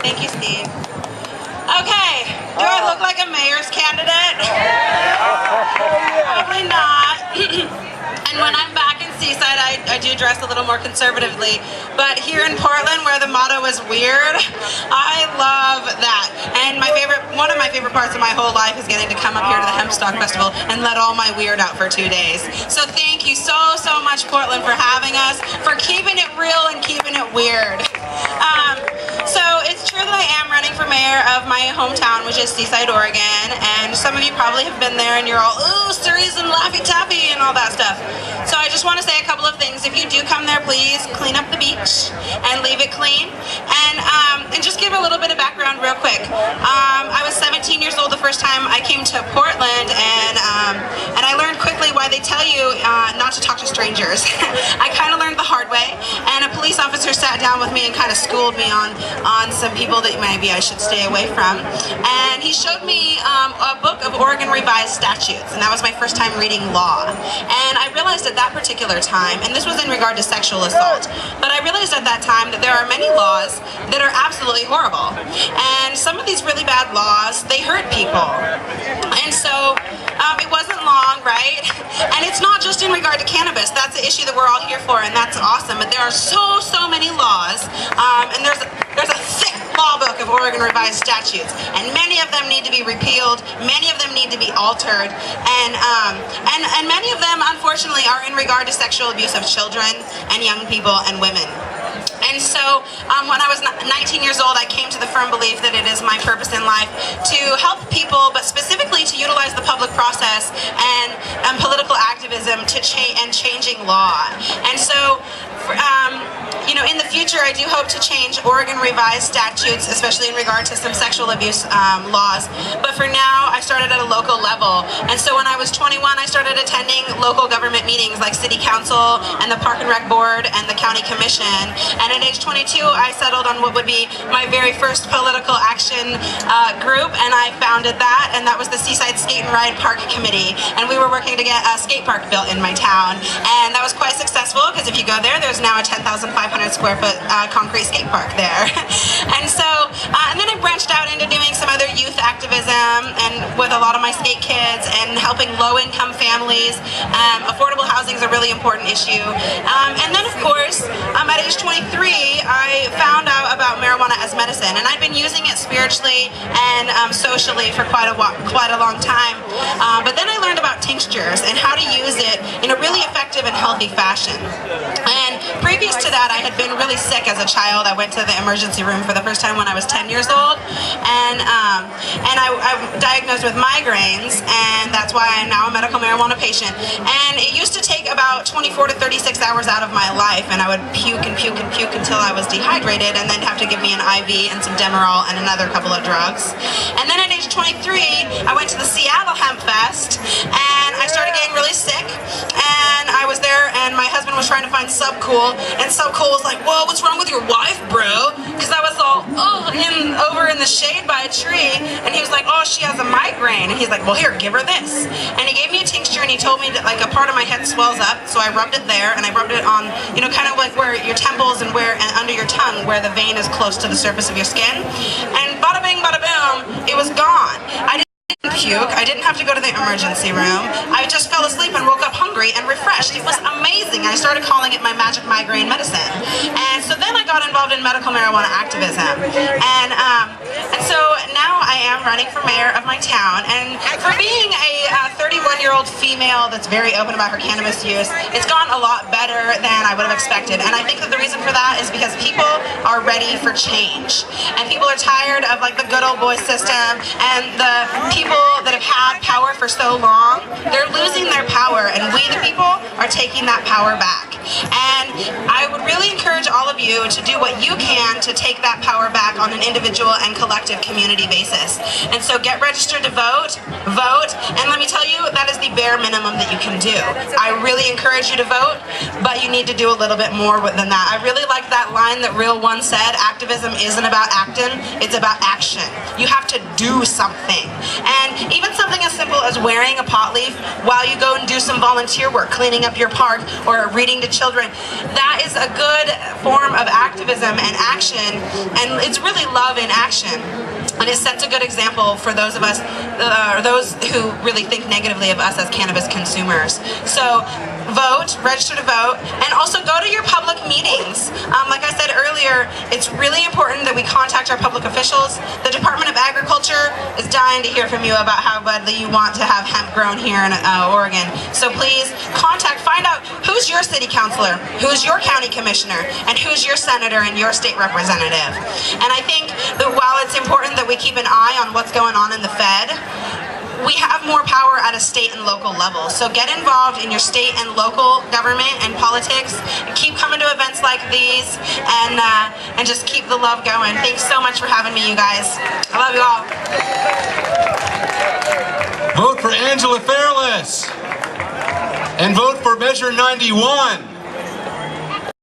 Thank you, Steve. Okay, do I look like a mayor's candidate? Probably not. And when I'm back in Seaside, I do dress a little more conservatively. But here in Portland, where the motto is weird, I love that. And one of my favorite parts of my whole life is getting to come up here to the Hempstalk Festival and let all my weird out for 2 days. So thank you so much, Portland, for having us, for keeping it real and keeping it weird. So it's true that I am running for mayor of my hometown, which is Seaside, Oregon, and some of you probably have been there and you're all, ooh, Surrey's and Laffy Taffy and all that stuff. So I just want to say a couple of things. If you do come there, please clean up the beach and leave it clean. And just give a little bit of background real quick. I was 17 years old the first time I came to Portland, and I learned quickly why they tell you not to talk to strangers. I kind of learned the hard way, and a police officer sat down with me and kind of schooled me on some people that maybe I should stay away from. And he showed me a book of Oregon revised statutes, and that was my first time reading law. And I realized at that particular time, and this was in regard to sexual assault, but I realized at that time that there are many laws that are absolutely horrible. And some of these really bad laws, they hurt people. And so it wasn't long, right? And it's not just in regard to cannabis. That's the issue that we're all here for, and that's awesome. But there are so many laws, and there's a thick law book of Oregon revised statutes, and many of them need to be repealed. Many of them need to be altered, and many of them, unfortunately, are in regard to sexual abuse of children and young people and women. And so when I was 19 years old, I came to the firm belief that it is my purpose in life to help people, but specifically to utilize the public process and political activism to changing law. And so in the future, I do hope to change Oregon revised statutes, especially in regard to some sexual abuse laws. But for now, I started at a local level. And so when I was 21, I started attending local government meetings like City Council and the Park and Rec Board and the County Commission. And at age 22, I settled on what would be my very first political action group, and I founded that, and that was the Seaside Skate and Ride Park Committee. And we were working to get a skate park built in my town. And that was quite successful, because if you go there, there's now a 10,500 square foot concrete skate park there. And so, and then I branched out into doing some other youth activism and with a lot of my skate kids and helping low-income families. Affordable housing is a really important issue. And then, of course, at age 23, I found out about marijuana as medicine, and I'd been using it spiritually and socially for quite a long time. But then I learned about tinctures and how to use it in a really effective and healthy fashion. And previous to that, I had been really sick as a child. I went to the emergency room for the first time when I was 10 years old, and I'm diagnosed with migraines, and that's why I'm now a medical marijuana patient. And it used to take about 24 to 36 hours out of my life, and I would puke and puke and puke until I was dehydrated, and then have to give me an IV and some Demerol and another couple of drugs. And then at age 23, I went to the Seattle Hemp Fest, and I started getting really sick, and I was there, and my husband was trying to find Subcool, and Subcool was like, whoa, what's wrong with your wife, bro? Because I was all, over in the shade by a tree, and he was like, oh, she has a migraine, and he's like, well, here, give her this. And he gave me a tincture, and he told me that, like, a part of my head swells up, so I rubbed it there, and I rubbed it on, kind of like where your temples and under your tongue, where the vein is close to the surface of your skin, and bada bing, bada boom, it was gone. I didn't puke. I didn't have to go to the emergency room. I just fell asleep and woke up hungry and refreshed. It was amazing. I started calling it my magic migraine medicine. And so then I got involved in medical marijuana activism. And so now I am running for mayor of my town. And for being a 31-year-old female that's very open about her cannabis use, it's gone a lot better than I would have expected. And I think that the reason for that is because people are ready for change. And people are tired of like the good old boy system, and the people that have had power for so long, they're losing their power, and we the people are taking that power back. And I would really encourage all of you to do what you can to take that power back on an individual and collective community basis. And so get registered to vote, and let me tell you, that is the bare minimum that you can do. I really encourage you to vote, but you need to do a little bit more than that. I really like that line that Real One said, activism isn't about acting, it's about action. You have to do something. And even something as simple as wearing a pot leaf while you go and do some volunteer work, cleaning up your park or reading to children. That is a good form of activism and action, and it's really love in action. And it sets a good example for those of us, or those who really think negatively of us as cannabis consumers. So vote, register to vote, and also go to your public meetings. Like I said earlier, it's really important that we contact our public officials. The Department of Agriculture is dying to hear from you about how badly you want to have hemp grown here in Oregon. So please find out who's your city councilor, who's your county commissioner, and who's your senator and your state representative. And I think that while it's important that we keep an eye on what's going on in the Fed, we have more power at a state and local level. So get involved in your state and local government and politics, and keep coming to events like these, and just keep the love going. Thanks so much for having me, you guys. I love you all. Vote for Angela Fairless, and vote for Measure 91.